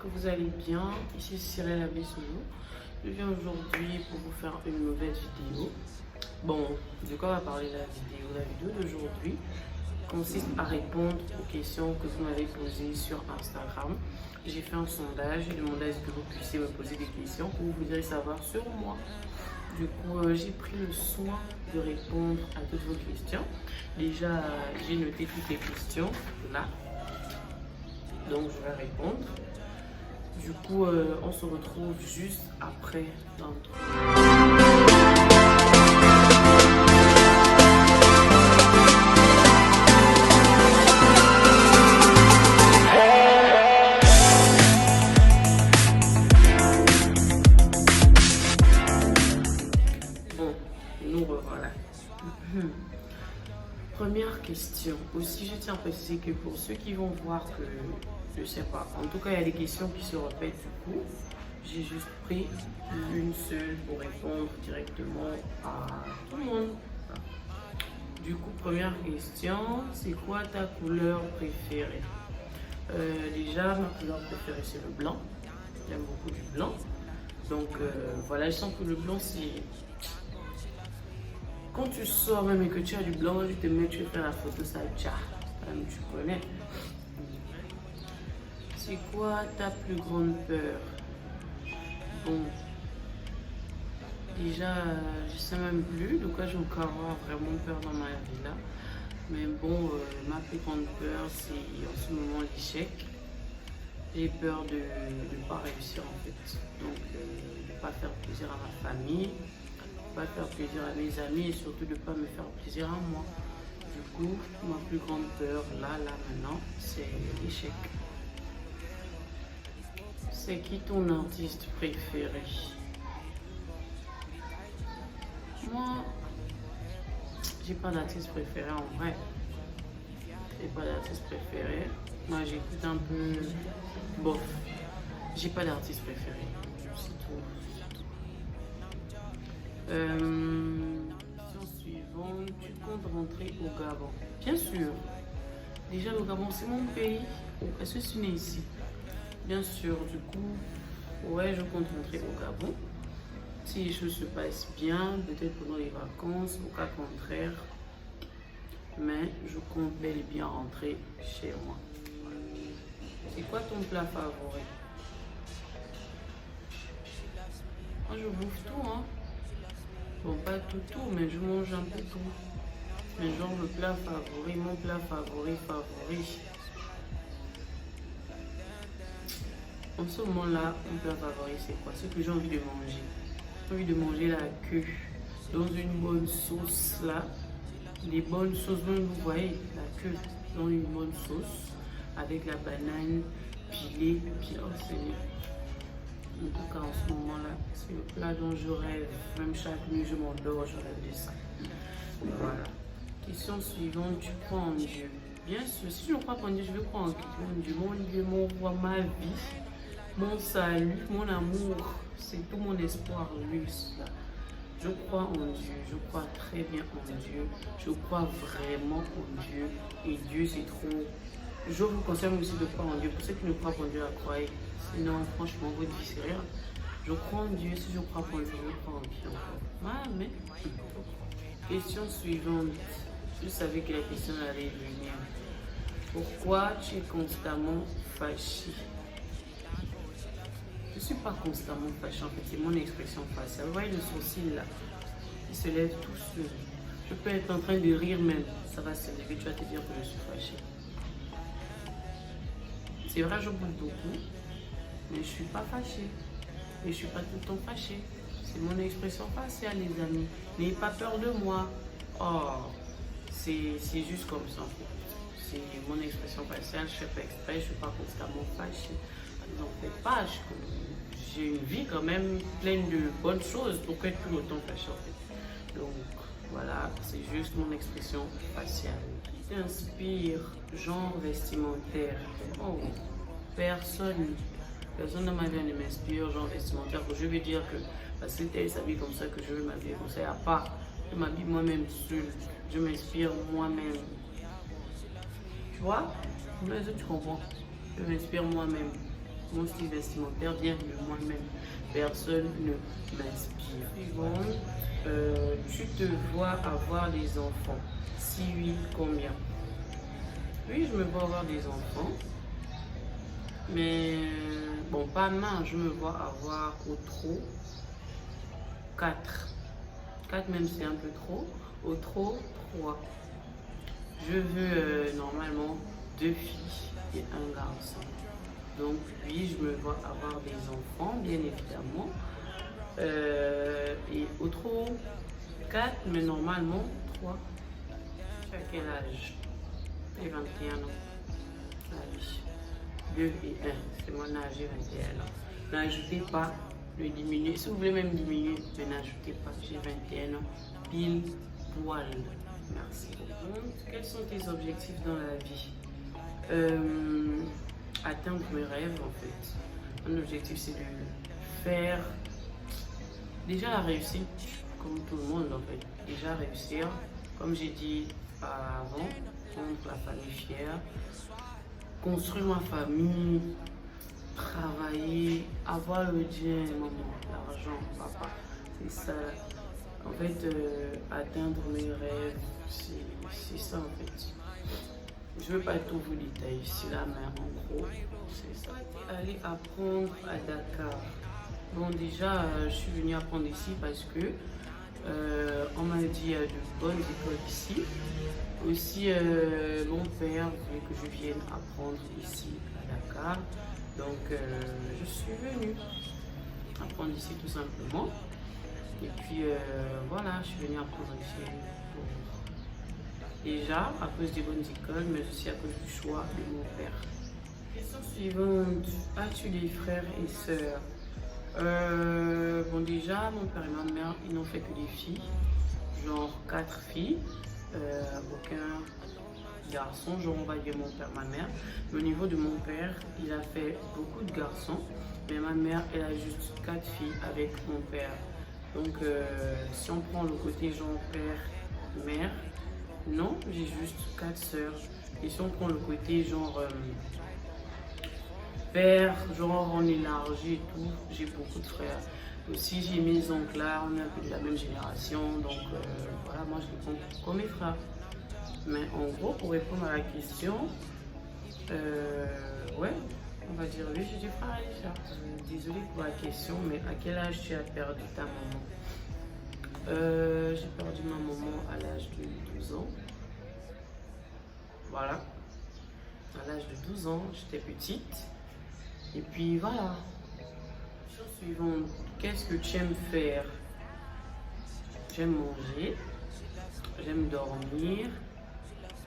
que vous allez bien. Ici Cyril Abissoulou. Je viens aujourd'hui pour vous faire une nouvelle vidéo. Bon, de quoi on va parler la vidéo? La vidéo d'aujourd'hui consiste à répondre aux questions que vous m'avez posées sur Instagram. J'ai fait un sondage et demandé à ce que vous puissiez me poser des questions que vous voudriez savoir sur moi. Du coup, j'ai pris le soin de répondre à toutes vos questions. Déjà, j'ai noté toutes les questions là. Donc, je vais répondre. Du coup, on se retrouve juste après l'intro. Bon, nous revoilà. Première question. Aussi, je tiens à préciser que pour ceux qui vont voir que, je sais pas, en tout cas, il y a des questions qui se répètent du coup. J'ai juste pris une seule pour répondre directement à tout le monde. Du coup, première question, c'est quoi ta couleur préférée? Déjà, ma couleur préférée, c'est le blanc. J'aime beaucoup du blanc. Donc, voilà, je sens que le blanc, c'est... Quand tu sors même et que tu as du blanc, tu te mets, tu fais la photo, ça tcha. Tu connais. C'est quoi ta plus grande peur? Bon, déjà, je sais même plus de quoi je vais encore avoir vraiment peur dans ma vie là. Mais bon, ma plus grande peur, c'est en ce moment l'échec. J'ai peur de ne pas réussir en fait. Donc, de ne pas faire plaisir à ma famille, de ne pas faire plaisir à mes amis et surtout de ne pas me faire plaisir à moi. Du coup, ma plus grande peur là maintenant, c'est l'échec. C'est qui ton artiste préféré? Moi, j'ai pas d'artiste préféré en vrai. J'ai pas d'artiste préféré. Moi, j'écoute un peu bof. J'ai pas d'artiste préféré. C'est tout. Question suivante. Tu comptes rentrer au Gabon? Bien sûr. Déjà, le Gabon, c'est mon pays. Est-ce que je suis née ici? Bien sûr, du coup, ouais, je compte rentrer au Gabon. Si les choses se passent bien, peut-être pendant les vacances, au cas contraire. Mais je compte bel et bien rentrer chez moi. C'est quoi ton plat favori? Moi, je bouffe tout, hein. Bon, pas tout, mais je mange un peu tout. Mais genre, le plat favori, mon plat favori. En ce moment-là, mon plat favori, c'est quoi? Ce que j'ai envie de manger. J'ai envie de manger la queue dans une bonne sauce là. Des bonnes sauces, même vous voyez, la queue dans une bonne sauce avec la banane pilée, puis enseignée. En tout cas, en ce moment-là, c'est le plat dont je rêve. Même chaque nuit, je m'endors, je rêve de ça. Voilà. Question suivante, tu crois en Dieu? Bien sûr, si je ne crois pas en Dieu, je vais croire en Dieu. Mon Dieu, mon roi, ma vie, mon salut, mon amour, c'est tout mon espoir, lui, cela. Je crois en Dieu, je crois très bien en Dieu, je crois vraiment en Dieu, et Dieu c'est trop. Je vous conseille aussi de croire en Dieu. Pour ceux qui ne croient pas en Dieu, la croyez. Sinon, franchement, votre vie c'est rien. Je crois en Dieu, si je crois pas en Dieu, je crois en Dieu. Ah, mais. Question suivante. Je savais que la question allait venir. Pourquoi tu es constamment fâché? Je ne suis pas constamment fâché, en fait, c'est mon expression faciale. Vous voyez le sourcil là, il se lève tout seul. Je peux être en train de rire même, ça va se lever, tu vas te dire que je suis fâché. C'est vrai, je bouge beaucoup, mais je ne suis pas fâché. Et je ne suis pas tout le temps fâché. C'est mon expression faciale, les amis. N'ayez pas peur de moi. Oh, c'est juste comme ça, en fait. C'est mon expression faciale, je ne fais pas exprès, je ne suis pas constamment fâché. N'en faites pas, j'ai une vie quand même pleine de bonnes choses pour être plus longtemps fâché en fait. Donc voilà, c'est juste mon expression faciale. Qui t'inspire, genre vestimentaire? Oh, personne dans ma vie ne m'inspire, genre vestimentaire. Je veux dire que parce que elle s'habille comme ça que je veux m'habiller comme ça, à part je m'habille moi-même seule, je m'inspire moi-même. Tu vois? Mais tu comprends? Je m'inspire moi-même. mon style vestimentaire vient de moi-même. Personne ne m'inspire. Suivante, tu te vois avoir des enfants? Si oui, combien? Oui, je me vois avoir des enfants. Mais bon, pas mal, je me vois avoir au trop 4. 4 même c'est un peu trop. Au trop 3. Je veux normalement 2 filles et un garçon. Donc oui, je me vois avoir des enfants, bien évidemment. Et au trop 4, mais normalement 3. Tu as quel âge? J'ai 21 ans. Ah oui. 2 et 1, c'est mon âge, j'ai 21 ans. N'ajoutez pas, le diminuer. Si vous voulez même diminuer, mais n'ajoutez pas, j'ai 21 ans. Pile poil. Merci beaucoup. Quels sont tes objectifs dans la vie? Atteindre mes rêves en fait. Mon objectif c'est de faire déjà la réussite, comme tout le monde en fait. Déjà réussir, comme j'ai dit avant, rendre la famille fière, construire ma famille, travailler, avoir le bien, maman, l'argent, papa. C'est ça. En fait, atteindre mes rêves, c'est ça en fait. Je ne veux pas tout vous détailler ici là, mais en gros, c'est ça. Aller apprendre à Dakar. Bon, déjà, je suis venue apprendre ici parce que on m'a dit qu'il y a de bonnes écoles ici. Aussi, mon père voulait que je vienne apprendre ici à Dakar. Donc, je suis venue apprendre ici tout simplement. Et puis, voilà, je suis venue apprendre ici. Déjà, à cause des bonnes écoles, mais aussi à cause du choix de mon père. Question suivante. As-tu des frères et sœurs? Bon, déjà, mon père et ma mère, ils n'ont fait que des filles. Genre 4 filles. Aucun garçon, genre on va dire mon père, ma mère. Mais au niveau de mon père, il a fait beaucoup de garçons. Mais ma mère, elle a juste 4 filles avec mon père. Donc, si on prend le côté genre père, mère, non, j'ai juste 4 sœurs. Et si on prend le côté genre père, genre on élargit et tout, j'ai beaucoup de frères. Aussi j'ai mes oncles là, on est un peu de la même génération, donc voilà, moi je les prends comme mes frères. Mais en gros, pour répondre à la question, ouais, on va dire oui, j'ai des frères et des sœurs. Désolée pour la question, mais à quel âge tu as perdu ta maman? J'ai perdu ma maman à l'âge de 12 ans. Voilà. À l'âge de 12 ans, j'étais petite. Et puis voilà. Chose suivante, qu'est-ce que tu aimes faire? J'aime manger, j'aime dormir,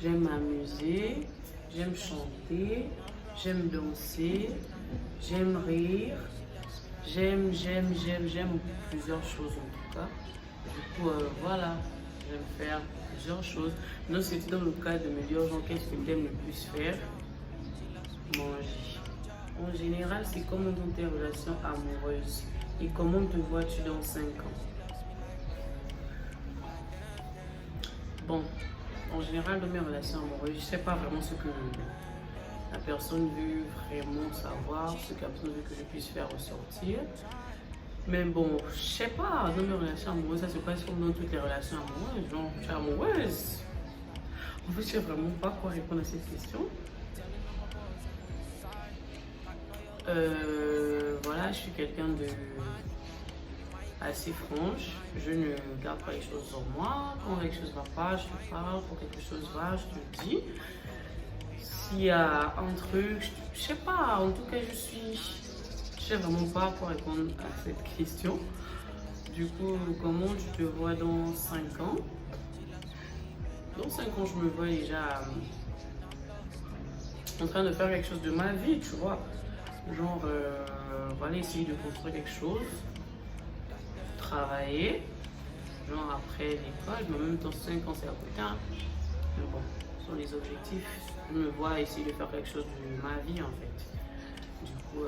j'aime m'amuser, j'aime chanter, j'aime danser, j'aime rire, j'aime plusieurs choses en tout cas. Du coup, voilà, j'aime faire plusieurs choses. Non, c'était dans le cas de me dire, genre, qu'est-ce que tu aimes le plus faire? Manger. En général, c'est comment dans tes relations amoureuses et comment te vois-tu dans 5 ans? Bon, en général, dans mes relations amoureuses, je ne sais pas vraiment ce que la personne veut vraiment savoir, ce que la personne veut que je puisse faire ressortir. Mais bon, je sais pas, dans mes relations amoureuses, ça se passe comme dans toutes les relations amoureuses. Genre, tu es amoureuse. En fait, je sais vraiment pas quoi répondre à cette question. Voilà, je suis quelqu'un de assez franche. Je ne garde pas les choses sur moi. Quand quelque chose va pas, je te parle. Quand quelque chose va, je te dis. S'il y a un truc, je sais pas. En tout cas, je sais vraiment pas quoi répondre à cette question. Du coup, comment tu te vois dans 5 ans? Dans 5 ans, je me vois déjà en train de faire quelque chose de ma vie, tu vois. Genre, voilà, essayer de construire quelque chose, travailler, genre après l'école, mais en même temps 5 ans c'est à côté. Hein. Mais bon, ce sont les objectifs. Je me vois essayer de faire quelque chose de ma vie en fait. Du coup,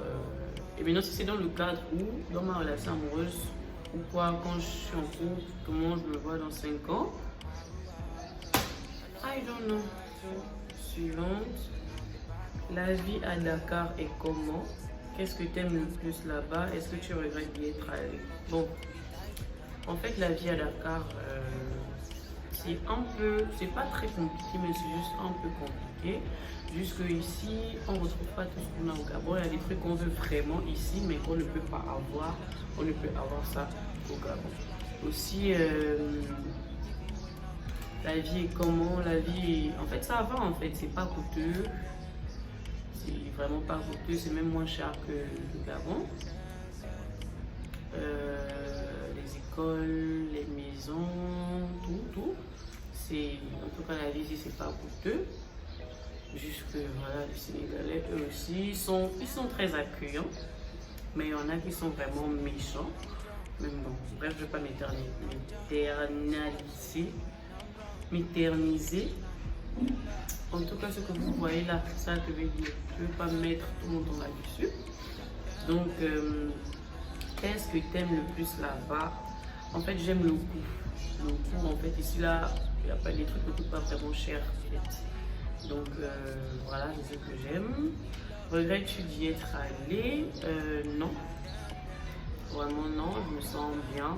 et maintenant si c'est dans le cadre où, dans ma relation amoureuse, ou quoi, quand je suis en couple, comment je me vois dans 5 ans, I don't know. Suivante. La vie à Dakar est comment? Qu'est-ce que tu aimes le plus là-bas? Est-ce que tu regrettes d'y être allé? Bon, en fait, la vie à Dakar, c'est pas très compliqué, mais c'est juste un peu compliqué. Jusque ici, on ne retrouve pas tout ce qu'on a au Gabon. Il y a des trucs qu'on veut vraiment ici, mais qu'on ne peut pas avoir. On ne peut avoir ça au Gabon. Aussi, la vie est comment? La vie, en fait, ça va. En fait, c'est pas coûteux. C'est vraiment pas coûteux. C'est même moins cher que le Gabon. Les écoles, les maisons, tout. En tout cas, la vie ici, c'est pas coûteux. Juste que voilà, les Sénégalais, eux aussi, ils sont très accueillants. Mais il y en a qui sont vraiment méchants. Mais bon, bref, je ne vais pas m'éterniser. En tout cas, ce que vous voyez là, c'est ça que je veux dire. Je ne veux pas mettre tout mon temps là-dessus. Donc, qu'est-ce que tu aimes le plus là-bas? En fait, j'aime le goût. Le goût, en fait, ici, là, il n'y a pas des trucs qui ne coûtent pas vraiment cher. En fait. Donc, voilà, c'est ce que j'aime. Regrettes-tu d'y être allé? Non. Vraiment, non. Je me sens bien.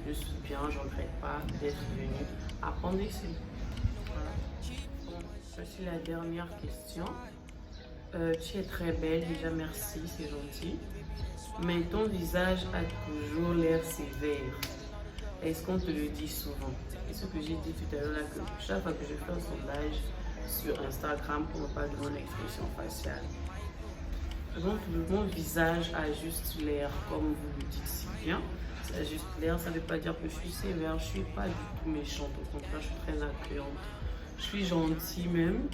Je suis bien. Je ne regrette pas d'être venue apprendre ici. Voilà. Bon, voici la dernière question. Tu es très belle. Déjà, merci. C'est gentil. Mais ton visage a toujours l'air sévère. Est-ce qu'on te le dit souvent? Et ce que j'ai dit tout à l'heure, là, que chaque fois que je fais un sondage sur Instagram, on me parle de mon expression faciale. Donc, mon visage a juste l'air, comme vous le dites si bien. Ça a juste l'air, ça ne veut pas dire que je suis sévère, je ne suis pas du tout méchante. Au contraire, je suis très accueillante. Je suis gentille même.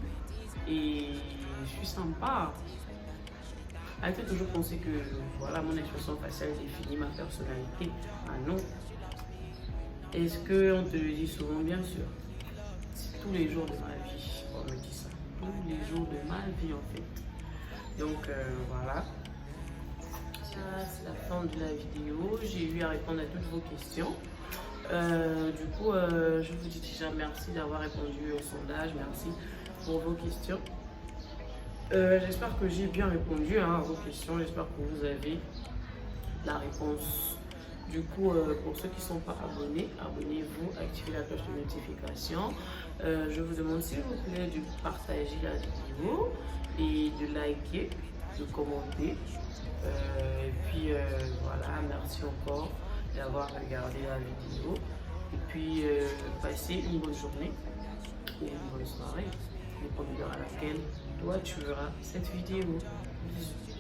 Et je suis sympa. Arrêtez toujours penser que voilà, mon expression faciale définit ma personnalité. Ah non. Est-ce qu'on te le dit souvent? Bien sûr. C'est tous les jours de ma vie, on me dit ça. Tous les jours de ma vie en fait. Donc voilà. Ça, c'est la fin de la vidéo. J'ai eu à répondre à toutes vos questions. Du coup, je vous dis déjà merci d'avoir répondu au sondage. Merci pour vos questions. J'espère que j'ai bien répondu à vos questions. J'espère que vous avez la réponse. Du coup, pour ceux qui ne sont pas abonnés, abonnez-vous, activez la cloche de notification. Je vous demande s'il vous plaît de partager la vidéo et de liker, de commenter. Et puis voilà, merci encore d'avoir regardé la vidéo. Et puis passez une bonne journée ou une bonne soirée, dépendant à laquelle toi tu verras cette vidéo. Bisous.